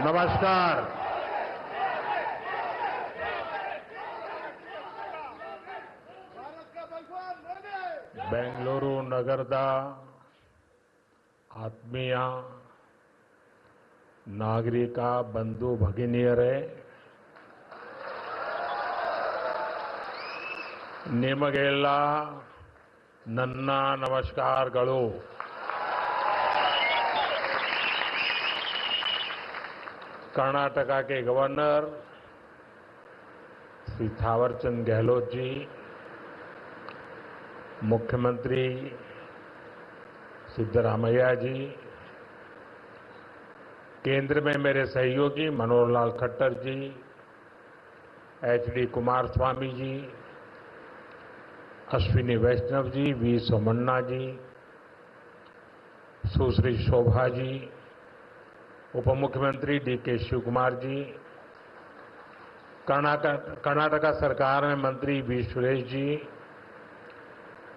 नमस्कार। बेंगलुरु नगರದ ಆತ್ಮೀಯ ನಾಗರಿಕ ಬಂಧು ಭಗಿನಿಯರೇ, ನಿಮಗೆಲ್ಲ ನನ್ನ ನಮಸ್ಕಾರಗಳು. कर्नाटक के गवर्नर श्री थावरचंद गहलोत जी, मुख्यमंत्री सिद्धरामैया जी, केंद्र में मेरे सहयोगी मनोहर लाल खट्टर जी, एचडी कुमारस्वामी जी, अश्विनी वैष्णव जी, वी सोमन्ना जी, सुश्री शोभा जी, उप मुख्यमंत्री डीके शिवकुमार जी, कर्नाटक सरकार में मंत्री वी सुरेश जी,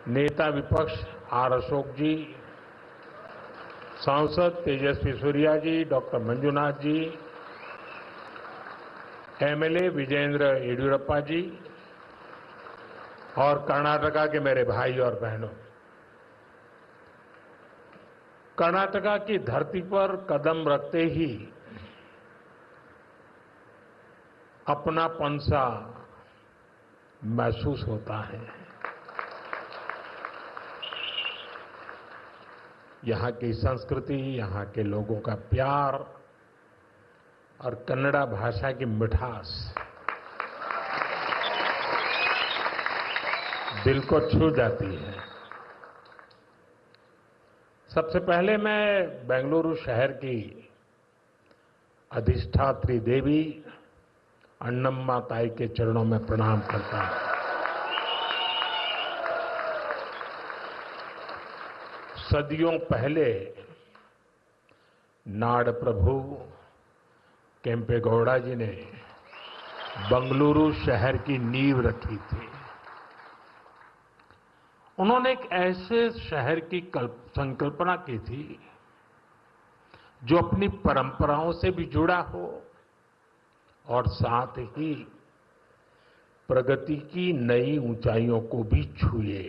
नेता विपक्ष आर अशोक जी, सांसद तेजस्वी सूर्या जी, डॉक्टर मंजुनाथ जी, एमएलए विजेंद्र येडियुरप्पा जी और कर्नाटक के मेरे भाई और बहनों, कर्नाटक की धरती पर कदम रखते ही अपनापन सा महसूस होता है। यहाँ की संस्कृति, यहाँ के लोगों का प्यार और कन्नड़ा भाषा की मिठास दिल को छू जाती है। सबसे पहले मैं बेंगलुरु शहर की अधिष्ठात्री देवी अन्नम्मा ताई के चरणों में प्रणाम करता हूं। सदियों पहले नाड़ प्रभु केम्पेगौड़ा जी ने बेंगलुरु शहर की नींव रखी थी। उन्होंने एक ऐसे शहर की संकल्पना की थी जो अपनी परंपराओं से भी जुड़ा हो और साथ ही प्रगति की नई ऊंचाइयों को भी छुए।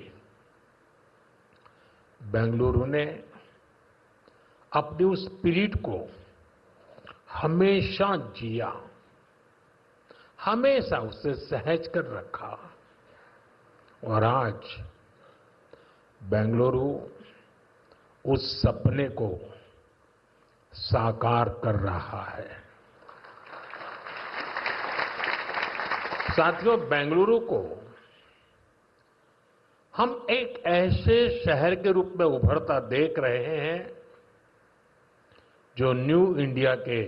बेंगलुरु ने अपनी उस स्पिरिट को हमेशा जिया, हमेशा उसे सहज कर रखा और आज बेंगलुरु उस सपने को साकार कर रहा है। साथियों, बेंगलुरु को हम एक ऐसे शहर के रूप में उभरता देख रहे हैं जो न्यू इंडिया के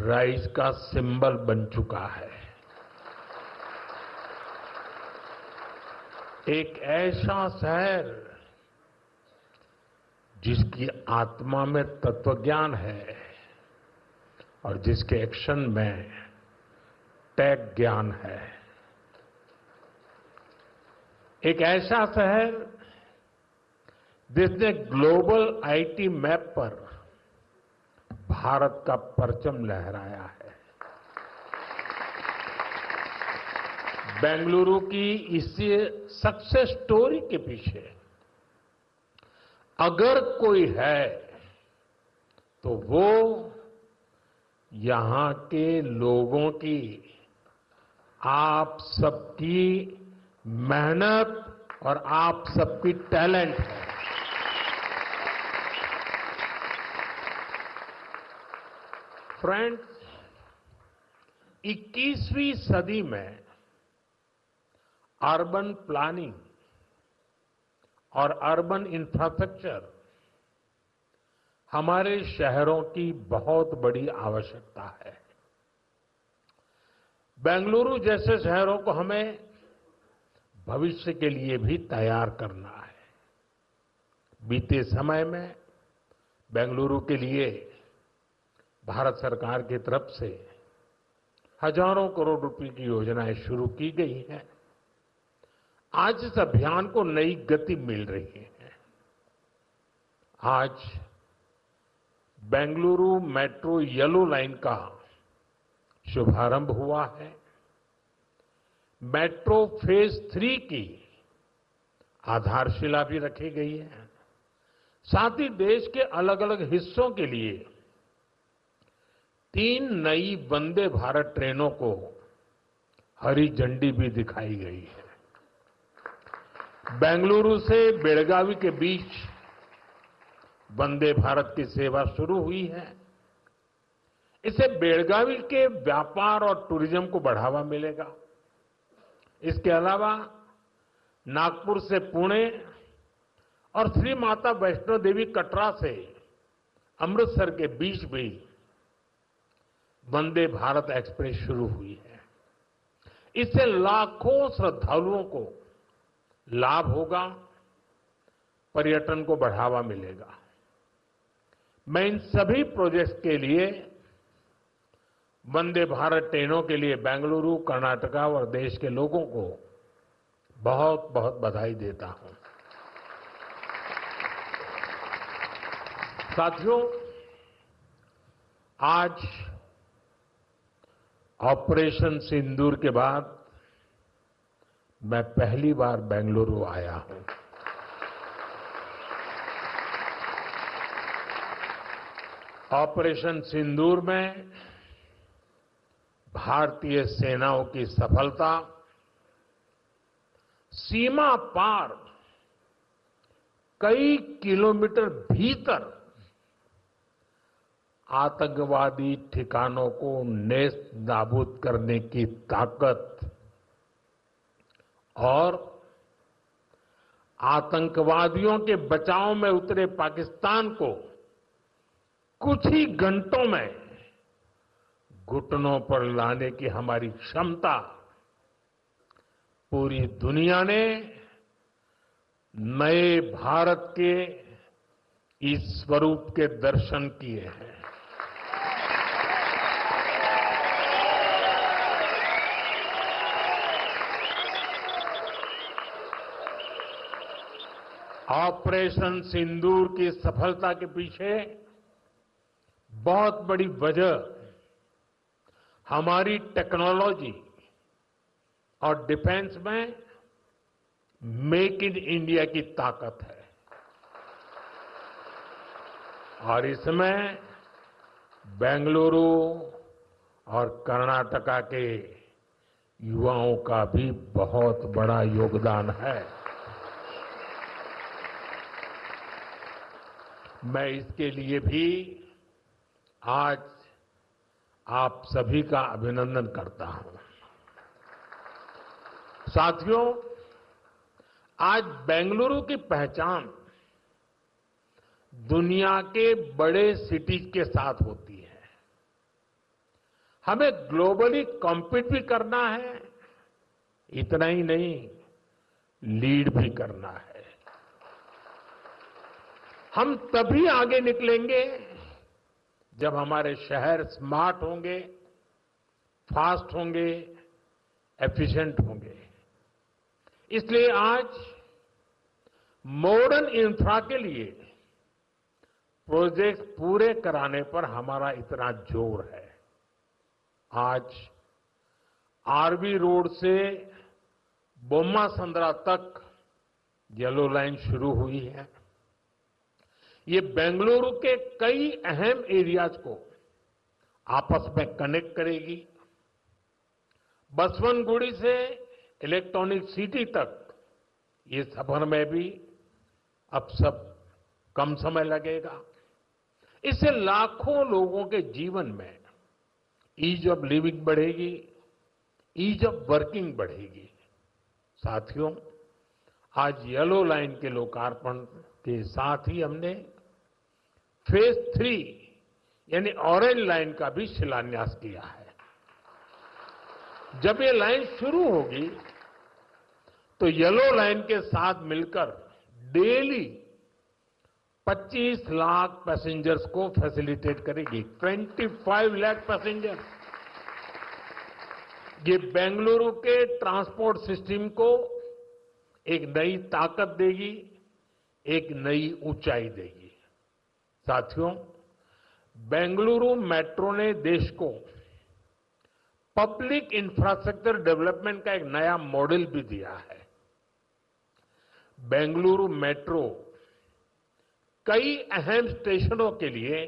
राइज का सिंबल बन चुका है। एक ऐसा शहर जिसकी आत्मा में तत्वज्ञान है और जिसके एक्शन में टेक ज्ञान है। एक ऐसा शहर जिसने ग्लोबल आईटी मैप पर भारत का परचम लहराया है। बेंगलुरु की इसी सक्सेस स्टोरी के पीछे अगर कोई है तो वो यहां के लोगों की, आप सबकी मेहनत और आप सबकी टैलेंट है। फ्रेंड्स, 21वीं सदी में अर्बन प्लानिंग और अर्बन इंफ्रास्ट्रक्चर हमारे शहरों की बहुत बड़ी आवश्यकता है। बेंगलुरु जैसे शहरों को हमें भविष्य के लिए भी तैयार करना है। बीते समय में बेंगलुरु के लिए भारत सरकार की तरफ से हजारों करोड़ रुपए की योजनाएं शुरू की गई हैं। आज इस अभियान को नई गति मिल रही है। आज बेंगलुरु मेट्रो येलो लाइन का शुभारंभ हुआ है। मेट्रो फेज 3 की आधारशिला भी रखी गई है। साथ ही देश के अलग अलग हिस्सों के लिए 3 नई वंदे भारत ट्रेनों को हरी झंडी भी दिखाई गई है। बेंगलुरु से बेलगावी के बीच वंदे भारत की सेवा शुरू हुई है। इससे बेलगावी के व्यापार और टूरिज्म को बढ़ावा मिलेगा। इसके अलावा नागपुर से पुणे और श्री माता वैष्णो देवी कटरा से अमृतसर के बीच भी वंदे भारत एक्सप्रेस शुरू हुई है। इससे लाखों श्रद्धालुओं को लाभ होगा, पर्यटन को बढ़ावा मिलेगा। मैं इन सभी प्रोजेक्ट्स के लिए वंदे भारत ट्रेनों के लिए बेंगलुरु, कर्नाटका और देश के लोगों को बहुत बहुत बधाई देता हूं। साथियों, आज ऑपरेशन सिंदूर के बाद मैं पहली बार बेंगलुरु आया हूं। ऑपरेशन सिंदूर में भारतीय सेनाओं की सफलता सीमा पार कई किलोमीटर भीतर आतंकवादी ठिकानों को नेस्त नाबूद करने की ताकत और आतंकवादियों के बचाव में उतरे पाकिस्तान को कुछ ही घंटों में घुटनों पर लाने की हमारी क्षमता पूरी दुनिया ने नए भारत के इस स्वरूप के दर्शन किए हैं। ऑपरेशन सिंदूर की सफलता के पीछे बहुत बड़ी वजह हमारी टेक्नोलॉजी और डिफेंस में मेक इन इंडिया की ताकत है। और इसमें बेंगलुरु और कर्नाटका के युवाओं का भी बहुत बड़ा योगदान है। मैं इसके लिए भी आज आप सभी का अभिनंदन करता हूं। साथियों, आज बेंगलुरु की पहचान दुनिया के बड़े सिटीज के साथ होती है। हमें ग्लोबली कॉम्पीट भी करना है, इतना ही नहीं, लीड भी करना है। हम तभी आगे निकलेंगे जब हमारे शहर स्मार्ट होंगे, फास्ट होंगे, एफिशिएंट होंगे। इसलिए आज मॉडर्न इंफ्रा के लिए प्रोजेक्ट पूरे कराने पर हमारा इतना जोर है। आज आरवी रोड से बोम्मा संद्रा तक येलो लाइन शुरू हुई है। ये बेंगलुरु के कई अहम एरियाज को आपस में कनेक्ट करेगी। बसवनगुड़ी से इलेक्ट्रॉनिक सिटी तक ये सफर में भी अब सब कम समय लगेगा। इससे लाखों लोगों के जीवन में ईज ऑफ लिविंग बढ़ेगी, ईज ऑफ वर्किंग बढ़ेगी। साथियों, आज येलो लाइन के लोकार्पण के साथ ही हमने फेज 3 यानी ऑरेंज लाइन का भी शिलान्यास किया है। जब ये लाइन शुरू होगी तो येलो लाइन के साथ मिलकर डेली 25 लाख पैसेंजर्स को फैसिलिटेट करेगी। 25 लाख पैसेंजर्स। ये बेंगलुरु के ट्रांसपोर्ट सिस्टम को एक नई ताकत देगी, एक नई ऊंचाई देगी। साथियों, बेंगलुरु मेट्रो ने देश को पब्लिक इंफ्रास्ट्रक्चर डेवलपमेंट का एक नया मॉडल भी दिया है। बेंगलुरु मेट्रो कई अहम स्टेशनों के लिए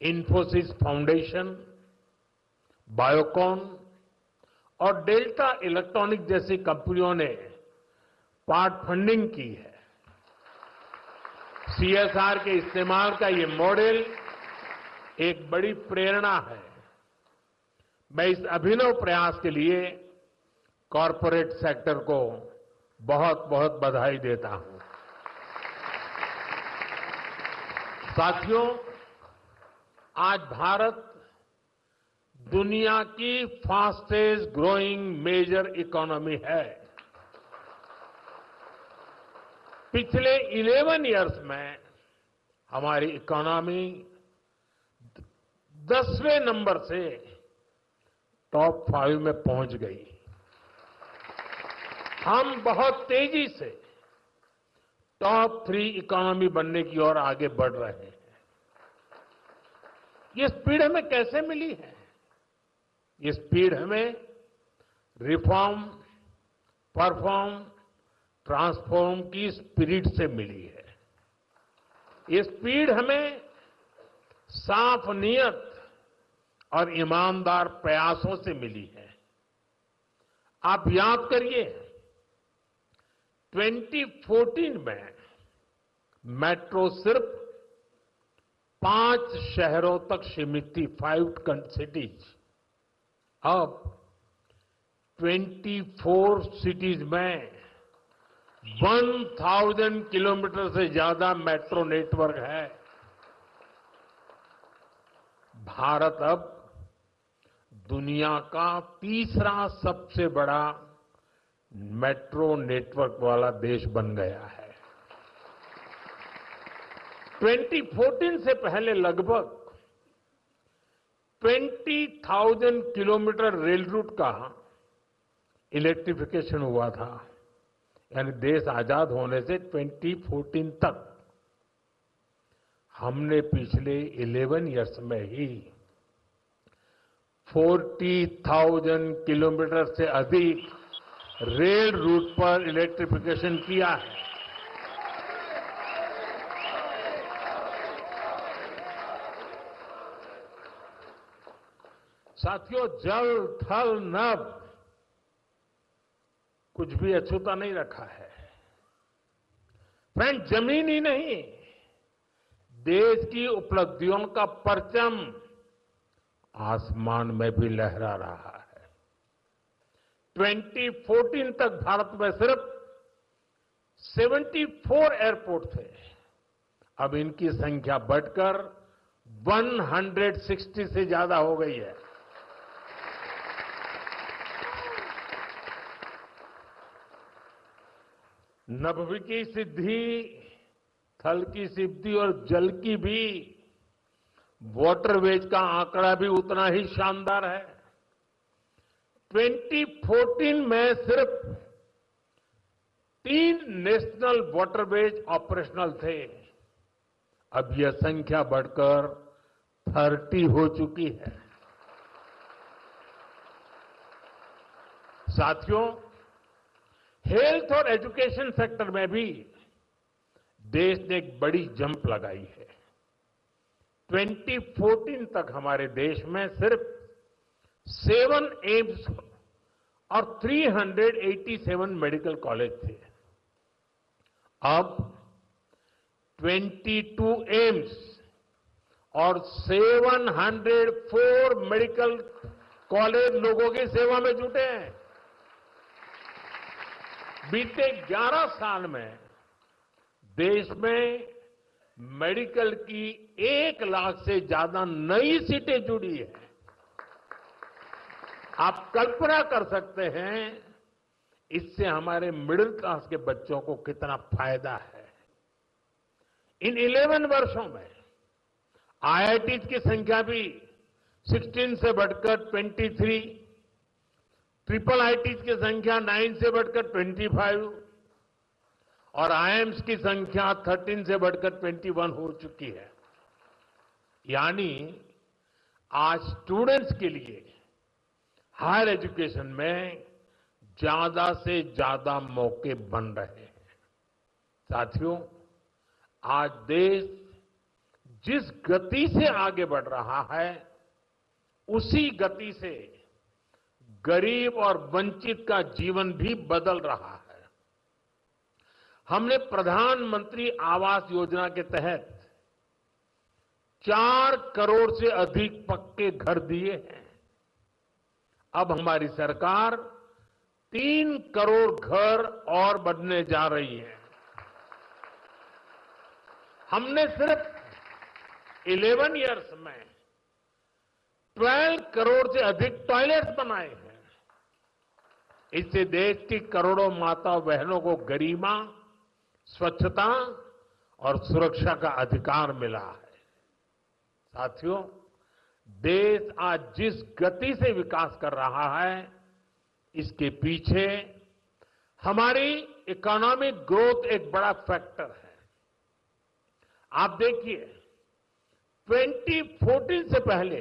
इंफोसिस फाउंडेशन, बायोकॉन और डेल्टा इलेक्ट्रॉनिक जैसी कंपनियों ने पार्ट फंडिंग की है। सीएसआर के इस्तेमाल का ये मॉडल एक बड़ी प्रेरणा है। मैं इस अभिनव प्रयास के लिए कॉरपोरेट सेक्टर को बहुत बहुत बधाई देता हूं। साथियों, आज भारत दुनिया की फास्टेस्ट ग्रोइंग मेजर इकोनॉमी है। पिछले 11 इयर्स में हमारी इकोनॉमी 10वें नंबर से टॉप 5 में पहुंच गई। हम बहुत तेजी से टॉप 3 इकोनॉमी बनने की ओर आगे बढ़ रहे हैं। ये स्पीड हमें कैसे मिली है? ये स्पीड हमें रिफॉर्म, परफॉर्म, ट्रांसफॉर्म की स्पिरिट से मिली है। ये स्पीड हमें साफ नीयत और ईमानदार प्रयासों से मिली है। आप याद करिए, 2014 में मेट्रो सिर्फ 5 शहरों तक सीमित थी, 5 सिटीज। अब 24 सिटीज में 1000 किलोमीटर से ज्यादा मेट्रो नेटवर्क है। भारत अब दुनिया का तीसरा सबसे बड़ा मेट्रो नेटवर्क वाला देश बन गया है। 2014 से पहले लगभग 20,000 किलोमीटर रेल रूट का इलेक्ट्रिफिकेशन हुआ था। यानी देश आजाद होने से 2014 तक हमने पिछले 11 इयर्स में ही 40,000 किलोमीटर से अधिक रेल रूट पर इलेक्ट्रिफिकेशन किया है। साथियों, जल, थल, नभ कुछ भी अछूता नहीं रखा है। फ्रेंड, जमीन ही नहीं, देश की उपलब्धियों का परचम आसमान में भी लहरा रहा है। 2014 तक भारत में सिर्फ 74 एयरपोर्ट थे। अब इनकी संख्या बढ़कर 160 से ज्यादा हो गई है। नभ की सिद्धि, थल की सिद्धि और जल की भी वाटरवेज का आंकड़ा भी उतना ही शानदार है। 2014 में सिर्फ 3 नेशनल वाटरवेज ऑपरेशनल थे। अब यह संख्या बढ़कर 30 हो चुकी है। साथियों, हेल्थ और एजुकेशन सेक्टर में भी देश ने एक बड़ी जंप लगाई है। 2014 तक हमारे देश में सिर्फ 7 एम्स और 387 मेडिकल कॉलेज थे। अब 22 एम्स और 704 मेडिकल कॉलेज लोगों की सेवा में जुटे हैं। बीते 11 साल में देश में मेडिकल की 1 लाख से ज्यादा नई सीटें जुड़ी है। आप कल्पना कर सकते हैं इससे हमारे मिडिल क्लास के बच्चों को कितना फायदा है। इन 11 वर्षों में आईआईटी की संख्या भी 16 से बढ़कर 23, ट्रिपल आईटी की संख्या 9 से बढ़कर 25 और आईएम्स की संख्या 13 से बढ़कर 21 हो चुकी है। यानी आज स्टूडेंट्स के लिए हायर एजुकेशन में ज्यादा से ज्यादा मौके बन रहे हैं। साथियों, आज देश जिस गति से आगे बढ़ रहा है, उसी गति से गरीब और वंचित का जीवन भी बदल रहा है। हमने प्रधानमंत्री आवास योजना के तहत 4 करोड़ से अधिक पक्के घर दिए हैं। अब हमारी सरकार 3 करोड़ घर और बनने जा रही है। हमने सिर्फ 11 इयर्स में 12 करोड़ से अधिक टॉयलेट्स बनाए हैं। इससे देश की करोड़ों माता बहनों को गरिमा, स्वच्छता और सुरक्षा का अधिकार मिला है। साथियों, देश आज जिस गति से विकास कर रहा है, इसके पीछे हमारी इकोनॉमिक ग्रोथ एक बड़ा फैक्टर है। आप देखिए, 2014 से पहले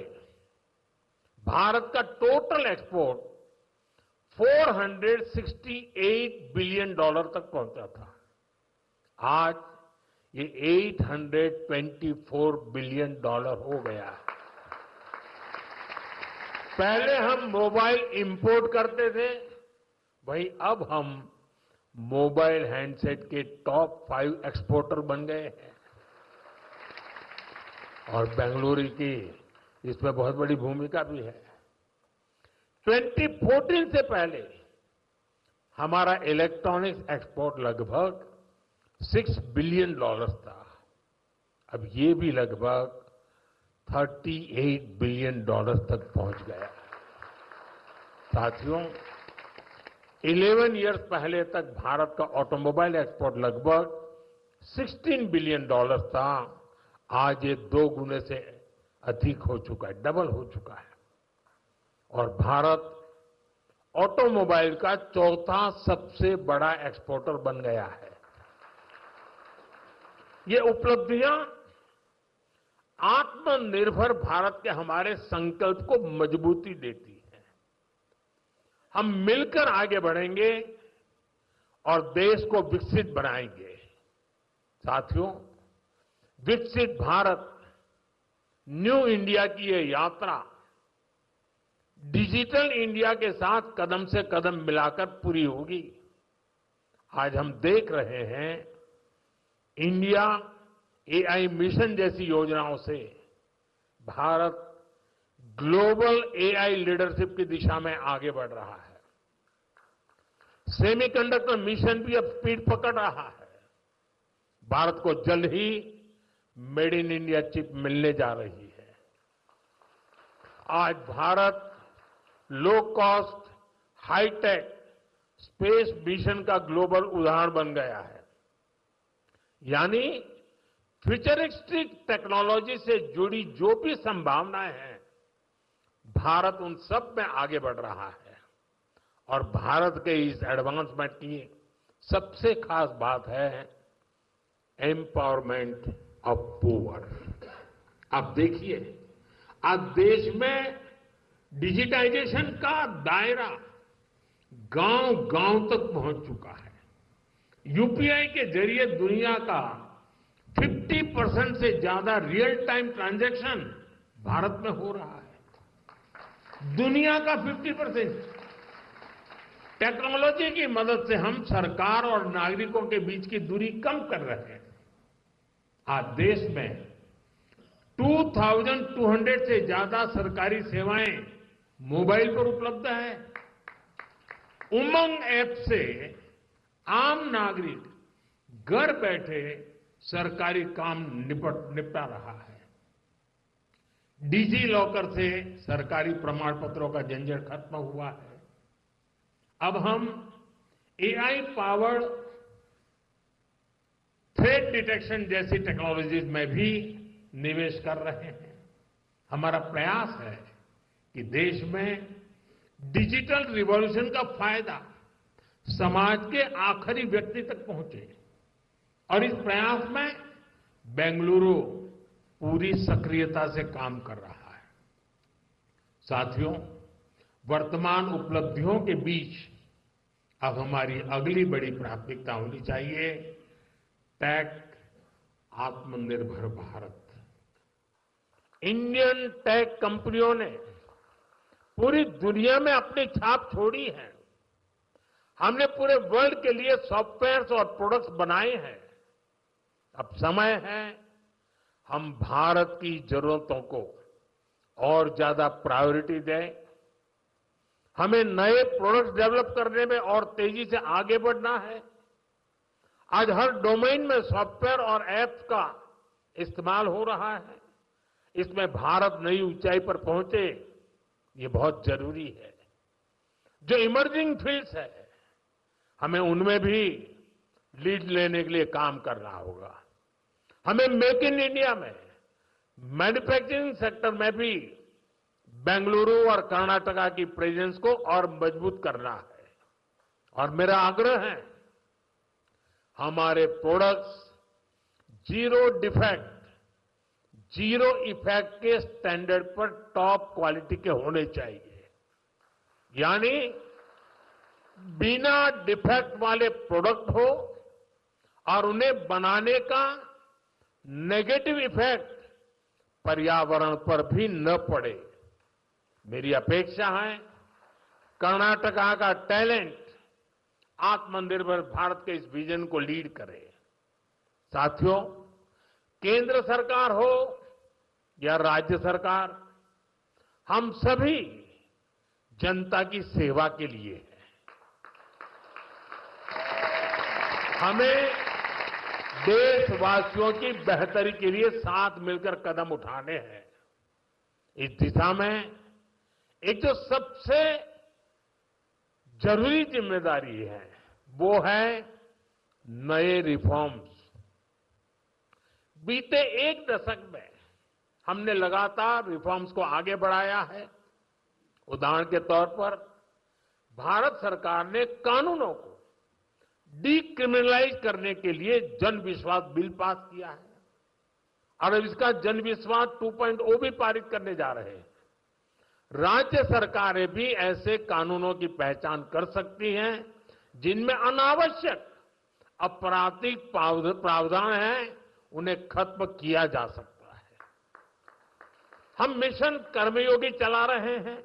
भारत का टोटल एक्सपोर्ट 468 बिलियन डॉलर तक पहुंचा था। आज ये 824 बिलियन डॉलर हो गया है। पहले हम मोबाइल इंपोर्ट करते थे, वहीं अब हम मोबाइल हैंडसेट के टॉप 5 एक्सपोर्टर बन गए हैं। और बेंगलुरु की इसमें बहुत बड़ी भूमिका भी है। 2014 से पहले हमारा इलेक्ट्रॉनिक्स एक्सपोर्ट लगभग 6 बिलियन डॉलर था। अब ये भी लगभग 38 बिलियन डॉलर तक पहुंच गया। साथियों, 11 इयर्स पहले तक भारत का ऑटोमोबाइल एक्सपोर्ट लगभग 16 बिलियन डॉलर था। आज ये 2 गुने से अधिक हो चुका है, डबल हो चुका है। और भारत ऑटोमोबाइल का 4था सबसे बड़ा एक्सपोर्टर बन गया है। ये उपलब्धियां आत्मनिर्भर भारत के हमारे संकल्प को मजबूती देती है। हम मिलकर आगे बढ़ेंगे और देश को विकसित बनाएंगे। साथियों, विकसित भारत न्यू इंडिया की ये यात्रा डिजिटल इंडिया के साथ कदम से कदम मिलाकर पूरी होगी। आज हम देख रहे हैं, इंडिया एआई मिशन जैसी योजनाओं से भारत ग्लोबल एआई लीडरशिप की दिशा में आगे बढ़ रहा है। सेमीकंडक्टर मिशन भी अब स्पीड पकड़ रहा है। भारत को जल्द ही मेड इन इंडिया चिप मिलने जा रही है। आज Bharat low cost, high tech space mission का ग्लोबल उदाहरण बन गया है। यानी फ्यूचरिस्टिक टेक्नोलॉजी से जुड़ी जो भी संभावनाएं हैं, भारत उन सब में आगे बढ़ रहा है। और भारत के इस एडवांसमेंट की सबसे खास बात है एम्पावरमेंट ऑफ पुअर। आप देखिए, आज देश में डिजिटाइजेशन का दायरा गांव-गांव तक पहुंच चुका है। यूपीआई के जरिए दुनिया का 50% से ज्यादा रियल टाइम ट्रांजैक्शन भारत में हो रहा है। दुनिया का 50%। टेक्नोलॉजी की मदद से हम सरकार और नागरिकों के बीच की दूरी कम कर रहे हैं। आज देश में 2200 से ज्यादा सरकारी सेवाएं मोबाइल पर उपलब्ध है। उमंग ऐप से आम नागरिक घर बैठे सरकारी काम निपटा रहा है। डिजी लॉकर से सरकारी प्रमाण पत्रों का झंझट खत्म हुआ है। अब हम एआई पावर्ड थ्रेट डिटेक्शन जैसी टेक्नोलॉजीज में भी निवेश कर रहे हैं। हमारा प्रयास है कि देश में डिजिटल रिवॉल्यूशन का फायदा समाज के आखिरी व्यक्ति तक पहुंचे। और इस प्रयास में बेंगलुरु, पूरी सक्रियता से काम कर रहा है। साथियों, वर्तमान उपलब्धियों के बीच अब हमारी अगली बड़ी प्राथमिकता होनी चाहिए टेक आत्मनिर्भर भारत। इंडियन टेक कंपनियों ने पूरी दुनिया में अपनी छाप छोड़ी है। हमने पूरे वर्ल्ड के लिए सॉफ्टवेयर्स और प्रोडक्ट्स बनाए हैं। अब समय है हम भारत की जरूरतों को और ज्यादा प्रायोरिटी दें। हमें नए प्रोडक्ट्स डेवलप करने में और तेजी से आगे बढ़ना है। आज हर डोमेन में सॉफ्टवेयर और ऐप्स का इस्तेमाल हो रहा है। इसमें भारत नई ऊंचाई पर पहुंचे, ये बहुत जरूरी है। जो इमर्जिंग फील्ड्स है, हमें उनमें भी लीड लेने के लिए काम करना होगा। हमें मेक इन इंडिया में मैन्युफैक्चरिंग सेक्टर में भी बेंगलुरु और कर्नाटका की प्रेजेंस को और मजबूत करना है। और मेरा आग्रह है हमारे products zero defect, zero effect के स्टैंडर्ड पर टॉप क्वालिटी के होने चाहिए। यानी बिना डिफेक्ट वाले प्रोडक्ट हो और उन्हें बनाने का नेगेटिव इफेक्ट पर्यावरण पर भी न पड़े। मेरी अपेक्षा है कर्नाटका का टैलेंट आत्मनिर्भर भारत के इस विजन को लीड करे। साथियों, केंद्र सरकार हो या राज्य सरकार, हम सभी जनता की सेवा के लिए हैं। हमें देशवासियों की बेहतरी के लिए साथ मिलकर कदम उठाने हैं। इस दिशा में एक जो सबसे जरूरी जिम्मेदारी है वो है नए रिफॉर्म्स। बीते एक दशक में हमने लगातार रिफॉर्म्स को आगे बढ़ाया है। उदाहरण के तौर पर भारत सरकार ने कानूनों को डीक्रिमिनलाइज करने के लिए जन विश्वास बिल पास किया है और अब इसका जन विश्वास 2.0 भी पारित करने जा रहे हैं। राज्य सरकारें भी ऐसे कानूनों की पहचान कर सकती हैं जिनमें अनावश्यक आपराधिक प्रावधान हैं, उन्हें खत्म किया जा सकता है। हम मिशन कर्मयोगी चला रहे हैं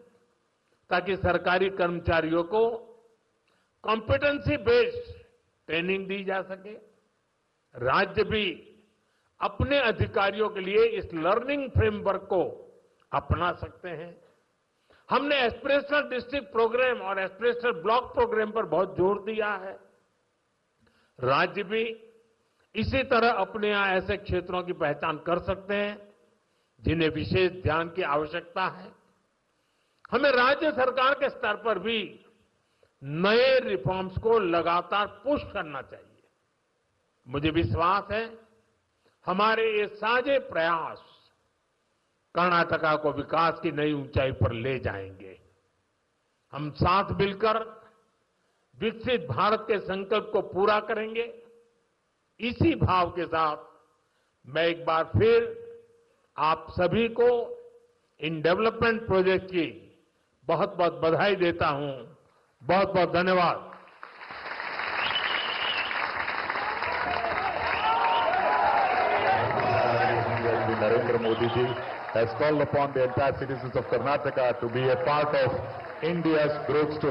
ताकि सरकारी कर्मचारियों को कॉम्पिटेंसी बेस्ड ट्रेनिंग दी जा सके। राज्य भी अपने अधिकारियों के लिए इस लर्निंग फ्रेमवर्क को अपना सकते हैं। हमने एस्पिरेशनल डिस्ट्रिक्ट प्रोग्राम और एस्पिरेशनल ब्लॉक प्रोग्राम पर बहुत जोर दिया है। राज्य भी इसी तरह अपने यहां ऐसे क्षेत्रों की पहचान कर सकते हैं जिन्हें विशेष ध्यान की आवश्यकता है। हमें राज्य सरकार के स्तर पर भी नए रिफॉर्म्स को लगातार पुश करना चाहिए। मुझे विश्वास है हमारे ये साझे प्रयास कर्नाटका को विकास की नई ऊंचाई पर ले जाएंगे। हम साथ मिलकर विकसित भारत के संकल्प को पूरा करेंगे। इसी भाव के साथ मैं एक बार फिर आप सभी को इन डेवलपमेंट प्रोजेक्ट की बहुत बहुत बधाई देता हूं। बहुत बहुत धन्यवाद। Narendra Modi ji has called upon the entire citizens of Karnataka to be a part of India's growth story.